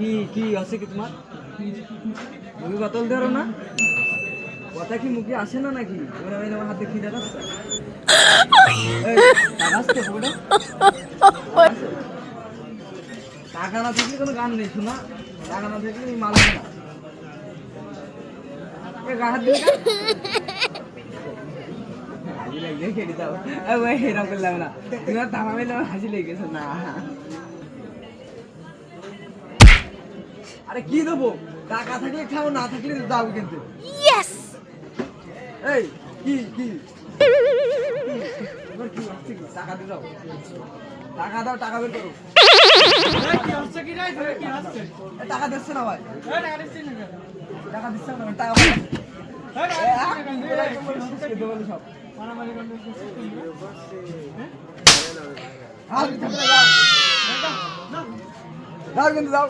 কি কি আছে কি তোমার মুখে বোতল ধরো না কথা কি মুখে আসে না নাকি ওরা ওই আমার হাতে খিদে পাচ্ছে টাকা আসছে পুরো টাকা না থাকলে কোনো গান নেই শোনা টাকা না থাকলে এই মাল না এ গান হাত দিলে হাসি লাগলে খেয়ে দাও ওই এরকম করলাম না তোমার থামাবে না হাসি লেগেছে না আরে কি দেবো টাকা থাকলে খাও না থাকলে দাও কিন্তু ইয়েস এই কি কি এবার কি হচ্ছে কি টাকা দিয়ে দাও টাকা দাও টাকা বের করো কি হচ্ছে কি রে কি হচ্ছে টাকা দিচ্ছে না ভাই টাকা দিচ্ছিস না টাকা দিচ্ছে না টাকা সব মারামারি করলে দাও কিন্তু দাও